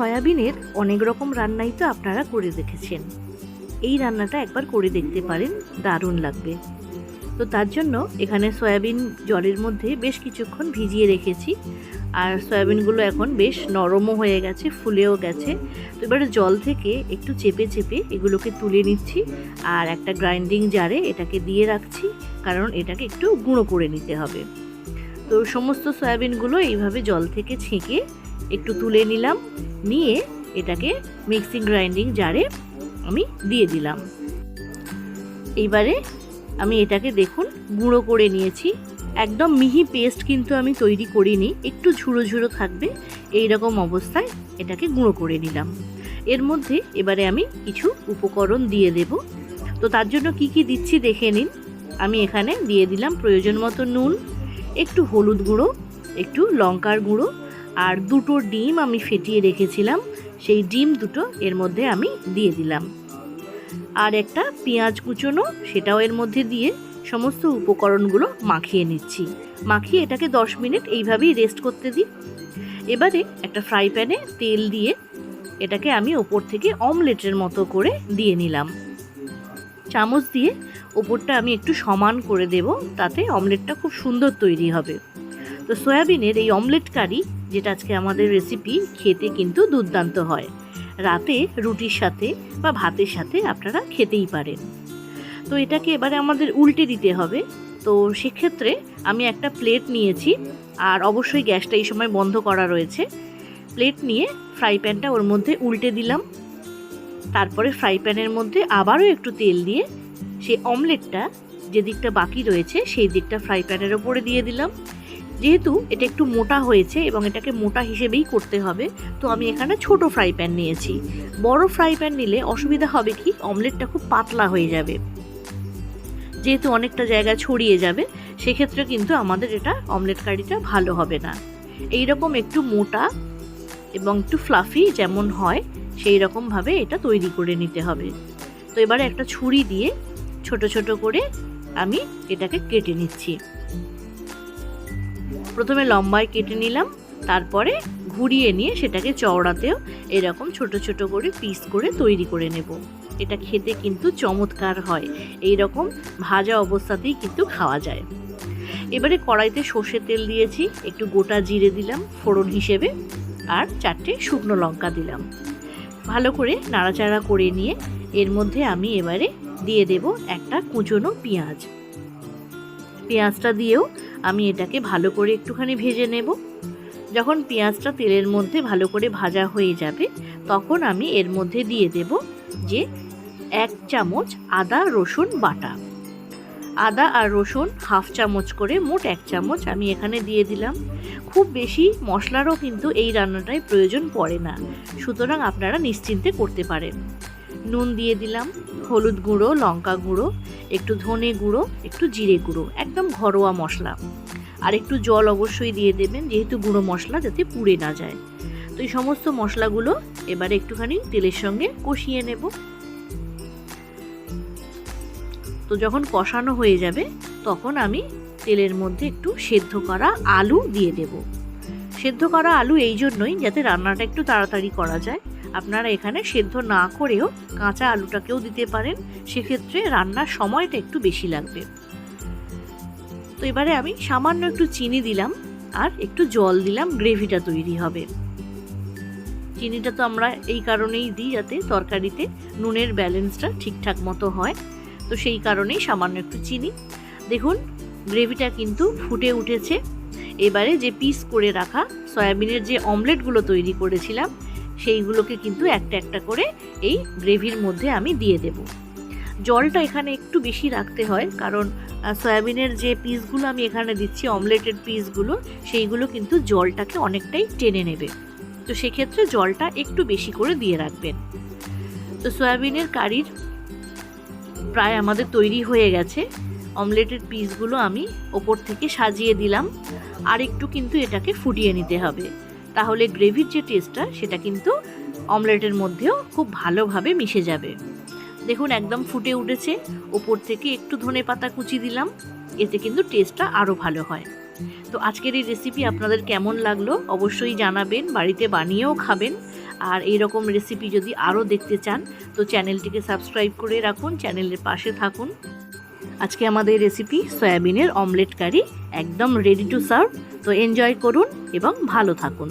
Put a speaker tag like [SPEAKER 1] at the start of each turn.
[SPEAKER 1] সয়াবিনের অনেক রকম রান্নাই তো আপনারা করে দেখেছেন। এই রান্নাটা একবার করে দেখতে পারেন, দারুণ লাগবে। তো তার জন্য এখানে সয়াবিন জলের মধ্যে বেশ কিছুক্ষণ ভিজিয়ে রেখেছি, আর সয়াবিনগুলো এখন বেশ নরমও হয়ে গেছে, ফুলেও গেছে। তো এবারে জল থেকে একটু চেপে চেপে এগুলোকে তুলে নিচ্ছি, আর একটা গ্রাইন্ডিং জারে এটাকে দিয়ে রাখছি, কারণ এটাকে একটু গুঁড়ো করে নিতে হবে। তো সমস্ত সয়াবিনগুলো এইভাবে জল থেকে ছেঁকে একটু তুলে নিলাম, নিয়ে এটাকে মিক্সিং গ্রাইন্ডিং জারে আমি দিয়ে দিলাম। এইবারে আমি এটাকে দেখুন গুঁড়ো করে নিয়েছি। একদম মিহি পেস্ট কিন্তু আমি তৈরি করিনি, একটু ঝুড়ো ঝুড়ো থাকবে এই রকম অবস্থায় এটাকে গুঁড়ো করে নিলাম। এর মধ্যে এবারে আমি কিছু উপকরণ দিয়ে দেব। তো তার জন্য কি কি দিচ্ছি দেখে নিন। আমি এখানে দিয়ে দিলাম প্রয়োজন মতো নুন, একটু হলুদ গুঁড়ো, একটু লঙ্কার গুঁড়ো, আর দুটো ডিম আমি ফেটিয়ে রেখেছিলাম, সেই ডিম দুটো এর মধ্যে আমি দিয়ে দিলাম। আর একটা পেঁয়াজ কুচোনো, সেটাও এর মধ্যে দিয়ে সমস্ত উপকরণগুলো মাখিয়ে নিচ্ছি। মাখিয়ে এটাকে 10 মিনিট এইভাবেই রেস্ট করতে দিই। এবারে একটা ফ্রাই প্যানে তেল দিয়ে এটাকে আমি ওপর থেকে অমলেটের মতো করে দিয়ে নিলাম। চামচ দিয়ে ওপরটা আমি একটু সমান করে দেব, তাতে অমলেটটা খুব সুন্দর তৈরি হবে। তো সয়াবিনের এই অমলেট কারি, যেটা আজকে আমাদের রেসিপি, খেতে কিন্তু দুর্দান্ত হয়। রাতে রুটির সাথে বা ভাতের সাথে আপনারা খেতেই পারেন। তো এটাকে এবারে আমাদের উল্টে দিতে হবে। তো সেক্ষেত্রে আমি একটা প্লেট নিয়েছি, আর অবশ্যই গ্যাসটা এই সময় বন্ধ করা রয়েছে। প্লেট নিয়ে ফ্রাই প্যানটা ওর মধ্যে উল্টে দিলাম। তারপরে ফ্রাই প্যানের মধ্যে আবারও একটু তেল দিয়ে সেই অমলেটটা যে দিকটা বাকি রয়েছে সেই দিকটা ফ্রাই প্যানের ওপরে দিয়ে দিলাম। যেহেতু এটা একটু মোটা হয়েছে এবং এটাকে মোটা হিসেবেই করতে হবে, তো আমি এখানে ছোট ফ্রাই প্যান নিয়েছি। বড় ফ্রাই প্যান নিলে অসুবিধা হবে কি, অমলেটটা খুব পাতলা হয়ে যাবে, যেহেতু অনেকটা জায়গা ছড়িয়ে যাবে, সেক্ষেত্রে কিন্তু আমাদের এটা অমলেট কারিটা ভালো হবে না। এই রকম একটু মোটা এবং একটু ফ্লাফি যেমন হয় সেই রকমভাবে এটা তৈরি করে নিতে হবে। তো এবারে একটা ছুরি দিয়ে ছোট ছোট করে আমি এটাকে কেটে নিচ্ছি। প্রথমে লম্বায় কেটে নিলাম, তারপরে ঘুরিয়ে নিয়ে সেটাকে চওড়াতেও এরকম ছোট ছোট করে পিস করে তৈরি করে নেব। এটা খেতে কিন্তু চমৎকার হয়, এই রকম ভাজা অবস্থাতেই কিন্তু খাওয়া যায়। এবারে কড়াইতে সর্ষে তেল দিয়েছি, একটু গোটা জিরে দিলাম ফোড়ন হিসেবে, আর 4টে শুকনো লঙ্কা দিলাম। ভালো করে নাড়াচাড়া করে নিয়ে এর মধ্যে আমি এবারে দিয়ে দেব একটা কুচনো পেঁয়াজ। পেঁয়াজটা দিয়েও আমি এটাকে ভালো করে একটুখানি ভেজে নেব। যখন পেঁয়াজটা তেলের মধ্যে ভালো করে ভাজা হয়ে যাবে, তখন আমি এর মধ্যে দিয়ে দেব যে 1 চামচ আদা রসুন বাটা। আদা আর রসুন হাফ চামচ করে, মোট 1 চামচ আমি এখানে দিয়ে দিলাম। খুব বেশি মশলারও কিন্তু এই রান্নাটায় প্রয়োজন পড়ে না, সুতরাং আপনারা নিশ্চিন্তে করতে পারেন। নুন দিয়ে দিলাম, হলুদ গুঁড়ো, লঙ্কা গুঁড়ো, একটু ধনে গুঁড়ো, একটু জিরে গুঁড়ো, একদম ঘরোয়া মশলা। আর একটু জল অবশ্যই দিয়ে দেবেন, যেহেতু গুঁড়ো মশলা যাতে পুড়ে না যায়। তো এই সমস্ত মশলাগুলো এবারে একটুখানি তেলের সঙ্গে কষিয়ে নেব। তো যখন কষানো হয়ে যাবে, তখন আমি তেলের মধ্যে একটু সেদ্ধ করা আলু দিয়ে দেব। সেদ্ধ করা আলু এই জন্যই যাতে রান্নাটা একটু তাড়াতাড়ি করা যায়। আপনারা এখানে সেদ্ধ না করেও কাঁচা আলুটাকেও দিতে পারেন, সেক্ষেত্রে রান্নার সময়টা একটু বেশি লাগবে। তো এবারে আমি সামান্য একটু চিনি দিলাম, আর একটু জল দিলাম, গ্রেভিটা তৈরি হবে। চিনিটা তো আমরা এই কারণেই দিই যাতে তরকারিতে নুনের ব্যালেন্সটা ঠিকঠাক মতো হয়, তো সেই কারণেই সামান্য একটু চিনি। দেখুন গ্রেভিটা কিন্তু ফুটে উঠেছে। এবারে যে পিস করে রাখা সয়াবিনের যে অমলেটগুলো তৈরি করেছিলাম, সেইগুলোকে কিন্তু একটা একটা করে এই গ্রেভির মধ্যে আমি দিয়ে দেব। জলটা এখানে একটু বেশি রাখতে হয়, কারণ সয়াবিনের যে পিসগুলো আমি এখানে দিচ্ছি, অমলেটের পিসগুলো, সেইগুলো কিন্তু জলটাকে অনেকটাই টেনে নেবে। তো সেক্ষেত্রে জলটা একটু বেশি করে দিয়ে রাখবেন। তো সয়াবিনের কারির প্রায় আমাদের তৈরি হয়ে গেছে। অমলেটের পিসগুলো আমি ওপর থেকে সাজিয়ে দিলাম, আর একটু কিন্তু এটাকে ফুটিয়ে নিতে হবে, তাহলে গ্রেভির যে টেস্টটা সেটা কিন্তু অমলেটের মধ্যেও খুব ভালোভাবে মিশে যাবে। দেখুন একদম ফুটে উঠেছে। ওপর থেকে একটু ধনেপাতা কুচি দিলাম, এতে কিন্তু টেস্টটা আরও ভালো হয়। তো আজকের এই রেসিপি আপনাদের কেমন লাগলো অবশ্যই জানাবেন, বাড়িতে বানিয়েও খাবেন। আর এই রকম রেসিপি যদি আরও দেখতে চান তো চ্যানেলটিকে সাবস্ক্রাইব করে রাখুন, চ্যানেলের পাশে থাকুন। আজকে আমাদের রেসিপি সয়াবিনের অমলেট কারি একদম রেডি টু সার্ভ। তো এনজয় করুন এবং ভালো থাকুন।